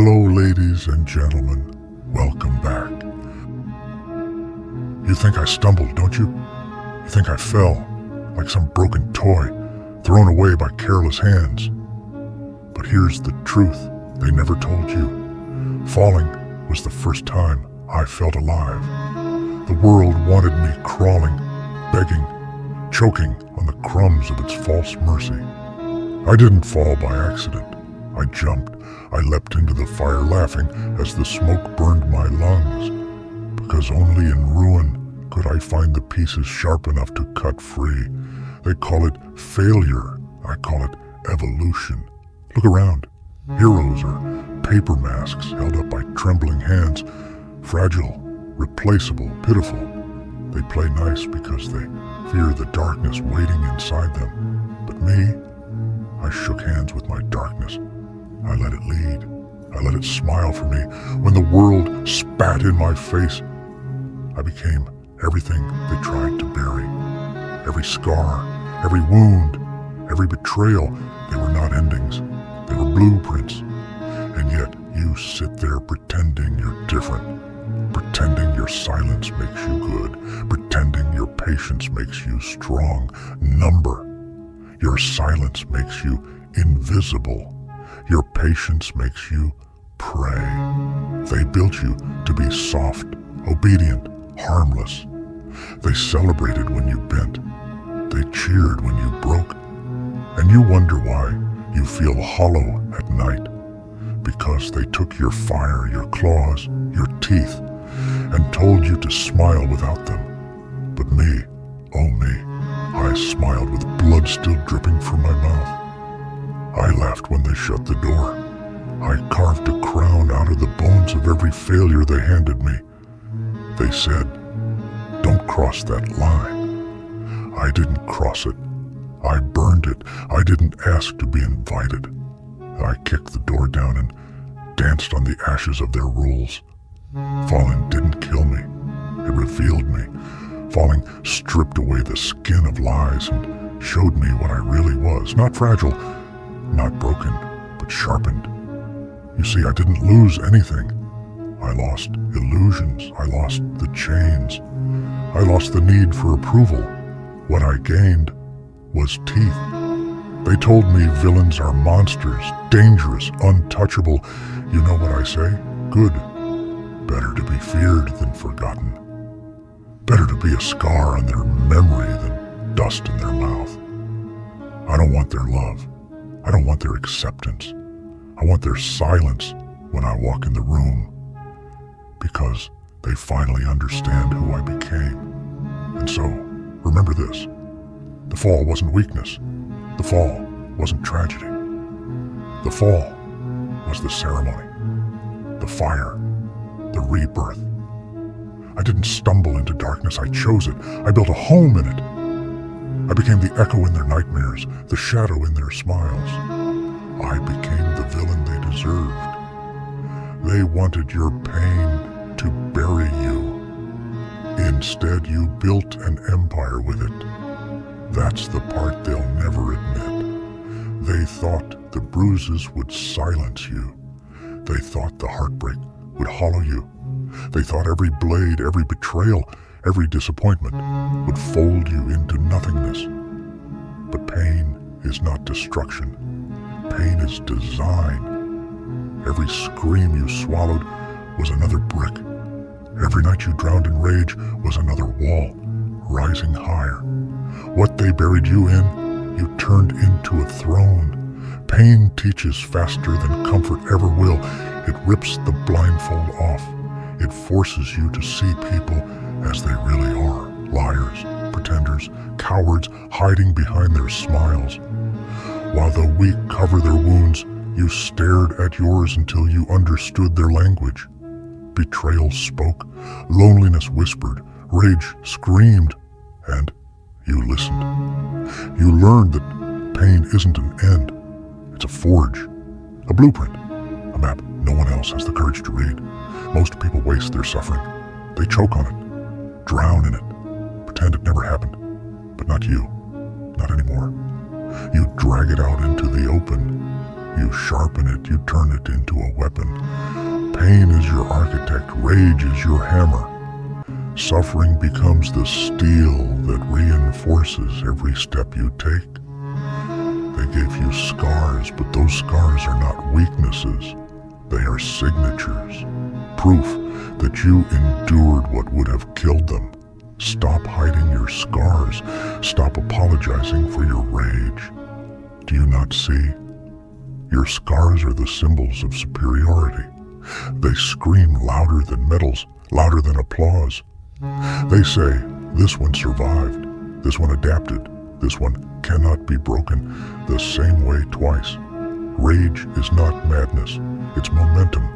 Hello, ladies and gentlemen. Welcome back. You think I stumbled, don't you? You think I fell, like some broken toy, thrown away by careless hands. But here's the truth they never told you. Falling was the first time I felt alive. The world wanted me crawling, begging, choking on the crumbs of its false mercy. I didn't fall by accident. I jumped. I leapt into the fire laughing as the smoke burned my lungs, because only in ruin could I find the pieces sharp enough to cut free. They call it failure. I call it evolution. Look around. Heroes are paper masks held up by trembling hands, fragile, replaceable, pitiful. They play nice because they fear the darkness waiting inside them. But me, I shook hands with my darkness. I let it lead. I let it smile for me. When the world spat in my face, I became everything they tried to bury. Every scar, every wound, every betrayal, they were not endings. They were blueprints. And yet you sit there pretending you're different, pretending your silence makes you good, pretending your patience makes you strong. Number. Your silence makes you invisible. Your patience makes you prey. They built you to be soft, obedient, harmless. They celebrated when you bent. They cheered when you broke. And you wonder why you feel hollow at night. Because they took your fire, your claws, your teeth, and told you to smile without them. But me, oh me, I smiled with blood still dripping from my mouth. I laughed when they shut the door. I carved a crown out of the bones of every failure they handed me. They said, "Don't cross that line." I didn't cross it. I burned it. I didn't ask to be invited. I kicked the door down and danced on the ashes of their rules. Falling didn't kill me. It revealed me. Falling stripped away the skin of lies and showed me what I really was. Not fragile, not broken, but sharpened. You see, I didn't lose anything. I lost illusions. I lost the chains. I lost the need for approval. What I gained was teeth. They told me villains are monsters, dangerous, untouchable. You know what I say? Good. Better to be feared than forgotten. Better to be a scar on their memory than dust in their mouth. I don't want their love. I don't want their acceptance. I want their silence when I walk in the room, because they finally understand who I became. And so, remember this. The fall wasn't weakness. The fall wasn't tragedy. The fall was the ceremony, the fire, the rebirth. I didn't stumble into darkness. I chose it. I built a home in it. I became the echo in their nightmares, the shadow in their smiles. I became the villain they deserved. They wanted your pain to bury you. Instead, you built an empire with it. That's the part they'll never admit. They thought the bruises would silence you. They thought the heartbreak would hollow you. They thought every blade, every betrayal, every disappointment would fold you into nothingness. But pain is not destruction. Pain is design. Every scream you swallowed was another brick. Every night you drowned in rage was another wall, rising higher. What they buried you in, you turned into a throne. Pain teaches faster than comfort ever will. It rips the blindfold off. It forces you to see people as they really are. Liars, pretenders, cowards hiding behind their smiles. While the weak cover their wounds, you stared at yours until you understood their language. Betrayal spoke, loneliness whispered, rage screamed, and you listened. You learned that pain isn't an end. It's a forge, a blueprint, a map no one else has the courage to read. Most people waste their suffering. They choke on it, drown in it, pretend it never happened. But not you, not anymore. You drag it out into the open. You sharpen it, you turn it into a weapon. Pain is your architect, rage is your hammer. Suffering becomes the steel that reinforces every step you take. They gave you scars, but those scars are not weaknesses. They are signatures, proof that you endured what would have killed them. Stop hiding your scars. Stop apologizing for your rage. Do you not see? Your scars are the symbols of superiority. They scream louder than medals, louder than applause. They say, this one survived, this one adapted, this one cannot be broken the same way twice. Rage is not madness, it's momentum.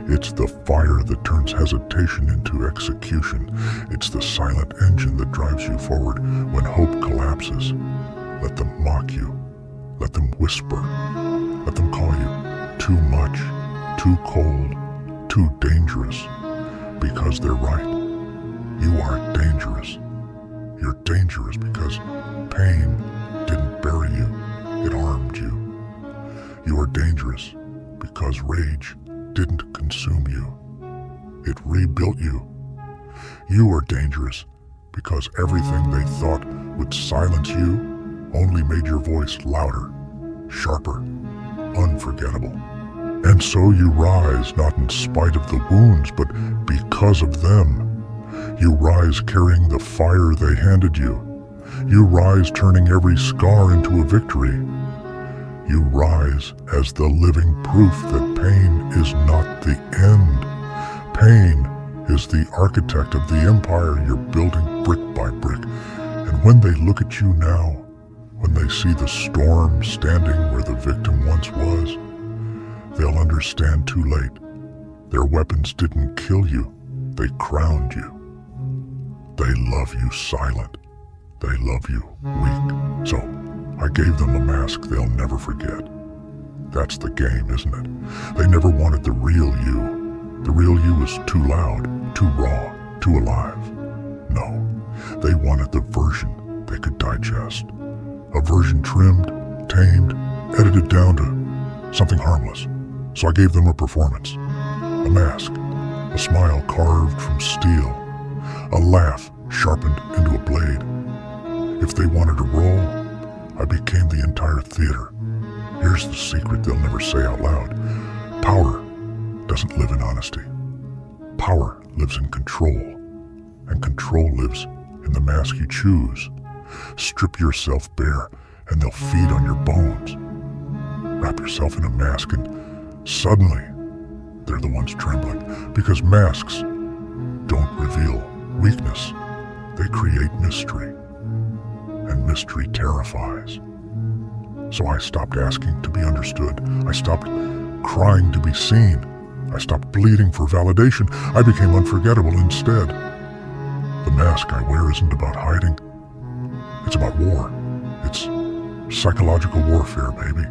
It's the fire that turns hesitation into execution. It's the silent engine that drives you forward when hope collapses. Let them mock you. Let them whisper. Let them call you too much, too cold, too dangerous. Because they're right. You are dangerous. You're dangerous because pain didn't bury you. It armed you. You are dangerous because rage didn't consume you. It rebuilt you. You are dangerous because everything they thought would silence you only made your voice louder, sharper, unforgettable. And so you rise not in spite of the wounds, but because of them. You rise carrying the fire they handed you. You rise turning every scar into a victory. You rise as the living proof that pain is not the end. Pain is the architect of the empire you're building brick by brick. And when they look at you now, when they see the storm standing where the victim once was, they'll understand too late. Their weapons didn't kill you, they crowned you. They love you silent. They love you weak. So, I gave them a mask they'll never forget. That's the game, isn't it? They never wanted the real you. The real you was too loud, too raw, too alive. No, they wanted the version they could digest. A version trimmed, tamed, edited down to something harmless. So I gave them a performance. A mask, a smile carved from steel, a laugh sharpened into a blade. If they wanted to roll, I became the entire theater. Here's the secret they'll never say out loud. Power doesn't live in honesty. Power lives in control, and control lives in the mask you choose. Strip yourself bare, and they'll feed on your bones. Wrap yourself in a mask, and suddenly, they're the ones trembling, because masks don't reveal weakness. They create mystery, and mystery terrifies. So I stopped asking to be understood. I stopped crying to be seen. I stopped bleeding for validation. I became unforgettable instead. The mask I wear isn't about hiding. It's about war. It's psychological warfare, baby.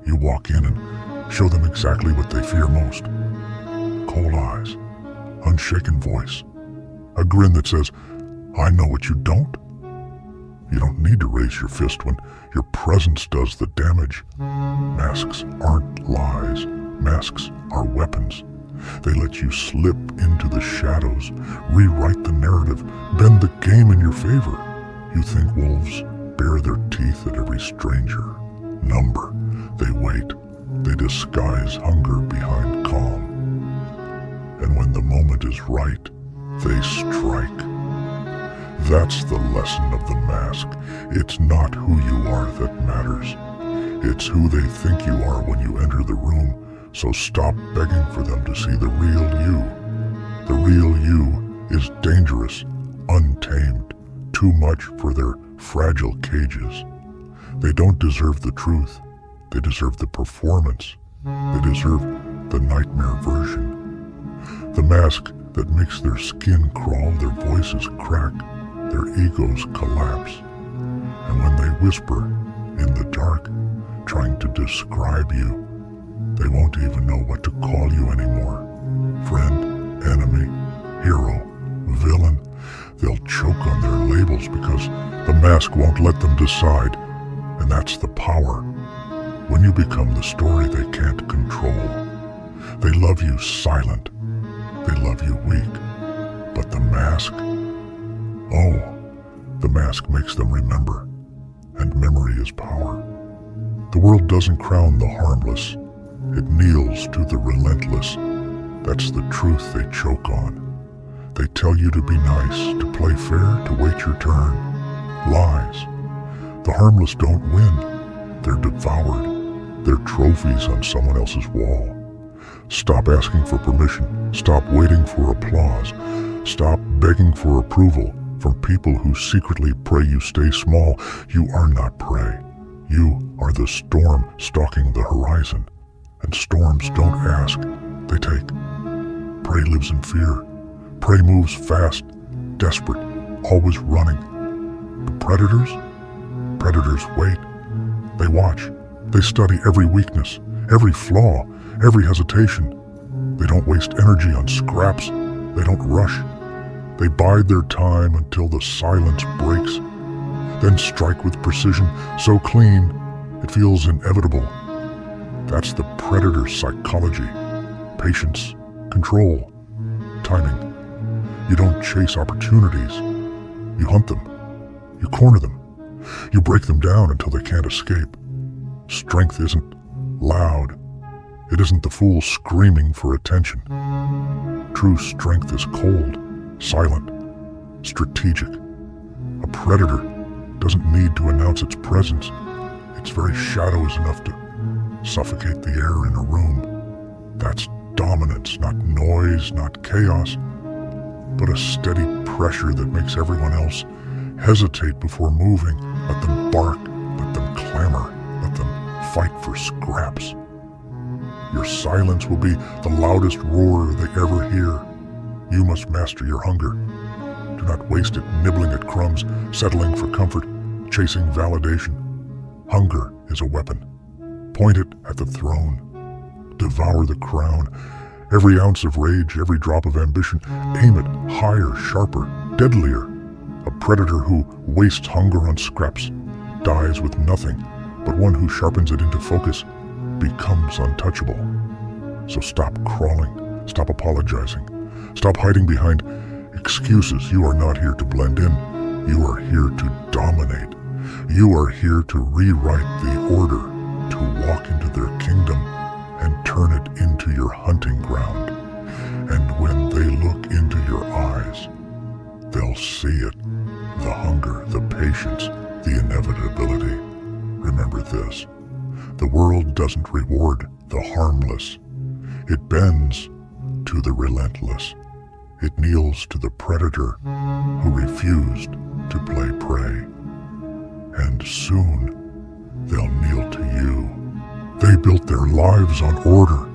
You walk in and show them exactly what they fear most. Cold eyes, unshaken voice, a grin that says, I know what you don't. You don't need to raise your fist when your presence does the damage. Masks aren't lies. Masks are weapons. They let you slip into the shadows, rewrite the narrative, bend the game in your favor. You think wolves bare their teeth at every stranger. Number. They wait. They disguise hunger behind calm. And when the moment is right, they strike. That's the lesson of the mask. It's not who you are that matters. It's who they think you are when you enter the room. So stop begging for them to see the real you. The real you is dangerous, untamed, too much for their fragile cages. They don't deserve the truth. They deserve the performance. They deserve the nightmare version. The mask that makes their skin crawl, their voices crack, their egos collapse. And when they whisper in the dark, trying to describe you, they won't even know what to call you anymore. Friend, enemy, hero, villain. They'll choke on their labels because the mask won't let them decide. And that's the power. when you become the story they can't control. They love you silent, they love you weak, but the mask, oh, the mask makes them remember, and memory is power. The world doesn't crown the harmless, it kneels to the relentless. That's the truth they choke on. They tell you to be nice, to play fair, to wait your turn. Lies. The harmless don't win. They're devoured. They're trophies on someone else's wall. Stop asking for permission. Stop waiting for applause. Stop begging for approval from people who secretly pray you stay small. You are not prey. You are the storm stalking the horizon. And storms don't ask, they take. Prey lives in fear. Prey moves fast, desperate, always running. The predators wait. They watch. They study every weakness, every flaw, every hesitation. They don't waste energy on scraps. They don't rush. They bide their time until the silence breaks, then strike with precision so clean it feels inevitable. That's the predator's psychology. Patience, control, timing. You don't chase opportunities. You hunt them. You corner them. You break them down until they can't escape. Strength isn't loud. It isn't the fool screaming for attention. True strength is cold, silent, strategic. A predator doesn't need to announce its presence. Its very shadow is enough to suffocate the air in a room. That's dominance, not noise, not chaos, but a steady pressure that makes everyone else hesitate before moving. Let them bark, let them clamor, let them fight for scraps. Your silence will be the loudest roar they ever hear. You must master your hunger. Do not waste it nibbling at crumbs, settling for comfort, chasing validation. Hunger is a weapon. Point it at the throne. Devour the crown. Every ounce of rage, every drop of ambition, aim it higher, sharper, deadlier. A predator who wastes hunger on scraps dies with nothing, but one who sharpens it into focus becomes untouchable. So stop crawling, stop apologizing, stop hiding behind excuses. You are not here to blend in. You are here to dominate. You are here to rewrite the order, to walk into their kingdom and turn it into your hunting ground. And when they look into your eyes, they'll see it. The hunger, the patience, the inevitability. Remember this. The world doesn't reward the harmless. It bends to the relentless. It kneels to the predator who refused to play prey. And soon, they'll kneel to you. They built their lives on order.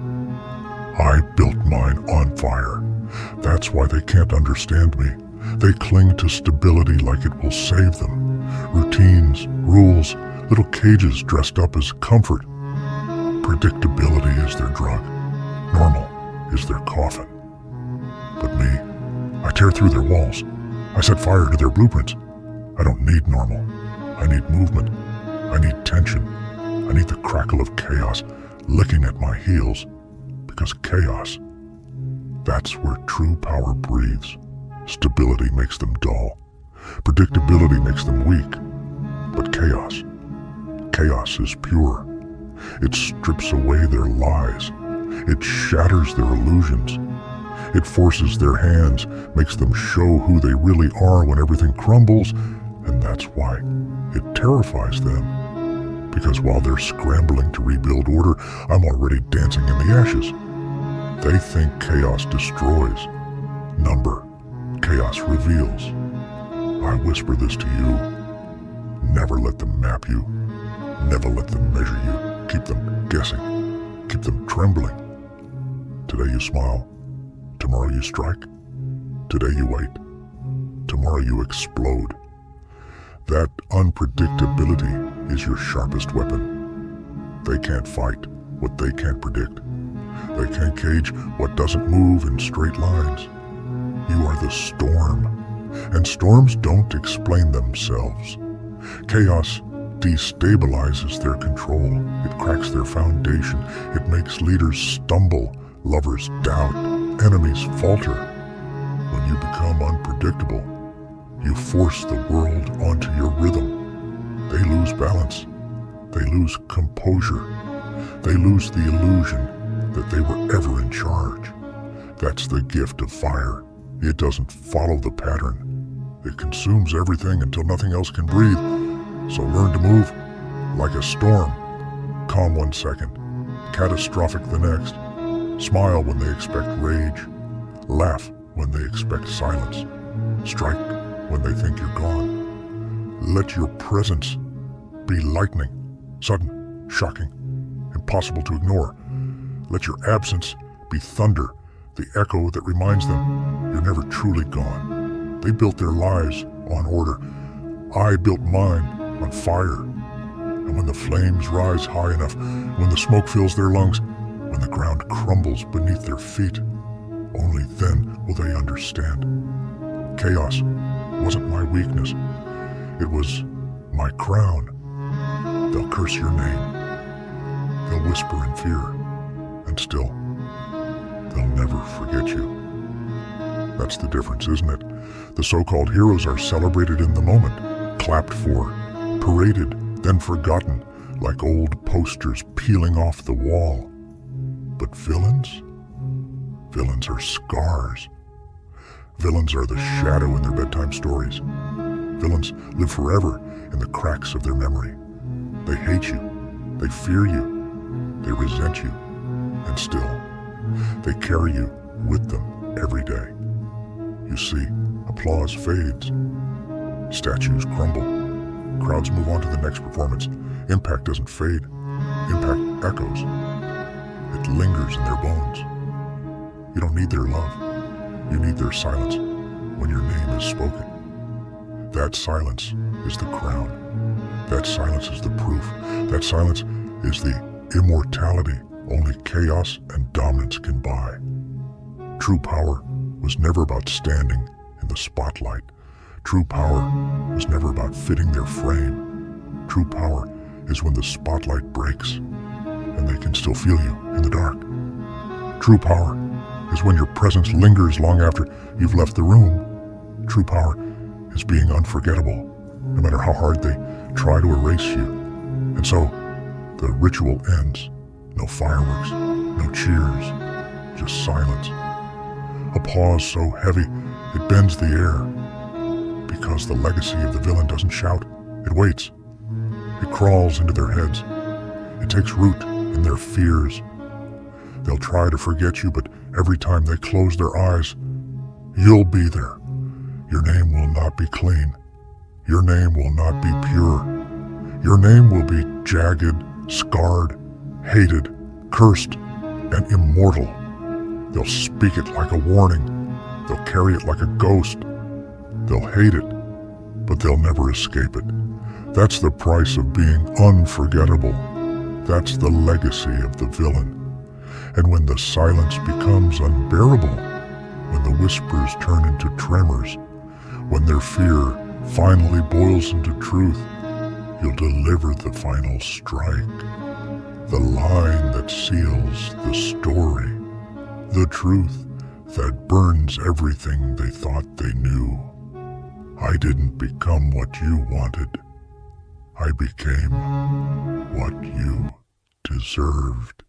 I built mine on fire. That's why they can't understand me. They cling to stability like it will save them. Routines, rules, little cages dressed up as comfort. Predictability is their drug. Normal is their coffin. But me, I tear through their walls. I set fire to their blueprints. I don't need normal. I need movement. I need tension. I need the crackle of chaos licking at my heels. Because chaos, that's where true power breathes. Stability makes them dull. Predictability makes them weak. But chaos is pure. It strips away their lies. It shatters their illusions. It forces their hands, makes them show who they really are when everything crumbles, and that's why it terrifies them. Because while they're scrambling to rebuild order, I'm already dancing in the ashes. They think chaos destroys. Number. Chaos reveals. I whisper this to you. Never let them map you. Never let them measure you. Keep them guessing. Keep them trembling. Today you smile. Tomorrow you strike. Today you wait. Tomorrow you explode. That unpredictability is your sharpest weapon. They can't fight what they can't predict. They can't cage what doesn't move in straight lines. You are the storm, and storms don't explain themselves. Chaos destabilizes their control. It cracks their foundation. It makes leaders stumble, lovers doubt, enemies falter. When you become unpredictable, you force the world onto your rhythm. They lose balance. They lose composure. They lose the illusion that they were ever in charge. That's the gift of fire. It doesn't follow the pattern. It consumes everything until nothing else can breathe. So learn to move like a storm. Calm 1 second, catastrophic the next. Smile when they expect rage. Laugh when they expect silence. Strike when they think you're gone. Let your presence be lightning, sudden, shocking, impossible to ignore. Let your absence be thunder, the echo that reminds them you're never truly gone. They built their lives on order. I built mine on fire. And when the flames rise high enough, when the smoke fills their lungs, when the ground crumbles beneath their feet, only then will they understand. Chaos wasn't my weakness. It was my crown. They'll curse your name. They'll whisper in fear. And still, they'll never forget you. That's the difference, isn't it? The so-called heroes are celebrated in the moment, clapped for, paraded, then forgotten, like old posters peeling off the wall. But villains? Villains are scars. Villains are the shadow in their bedtime stories. Villains live forever in the cracks of their memory. They hate you. They fear you. They resent you. And still, they carry you with them every day. You see, applause fades. Statues crumble. Crowds move on to the next performance. Impact doesn't fade. Impact echoes. It lingers in their bones. You don't need their love. You need their silence when your name is spoken. That silence is the crown. That silence is the proof. That silence is the immortality only chaos and dominance can buy. True power was never about standing in the spotlight. True power was never about fitting their frame. True power is when the spotlight breaks and they can still feel you in the dark. True power is when your presence lingers long after you've left the room. True power is being unforgettable, no matter how hard they try to erase you. And so, the ritual ends. No fireworks, no cheers, just silence. A pause so heavy it bends the air. Because the legacy of the villain doesn't shout, it waits. It crawls into their heads. It takes root in their fears. They'll try to forget you, but every time they close their eyes, you'll be there. Your name will not be clean. Your name will not be pure. Your name will be jagged, scarred, hated, cursed, and immortal. They'll speak it like a warning. They'll carry it like a ghost. They'll hate it, but they'll never escape it. That's the price of being unforgettable. That's the legacy of the villain. And when the silence becomes unbearable, when the whispers turn into tremors, when their fear finally boils into truth, you'll deliver the final strike. The line that seals the story. The truth that burns everything they thought they knew. I didn't become what you wanted. I became what you deserved.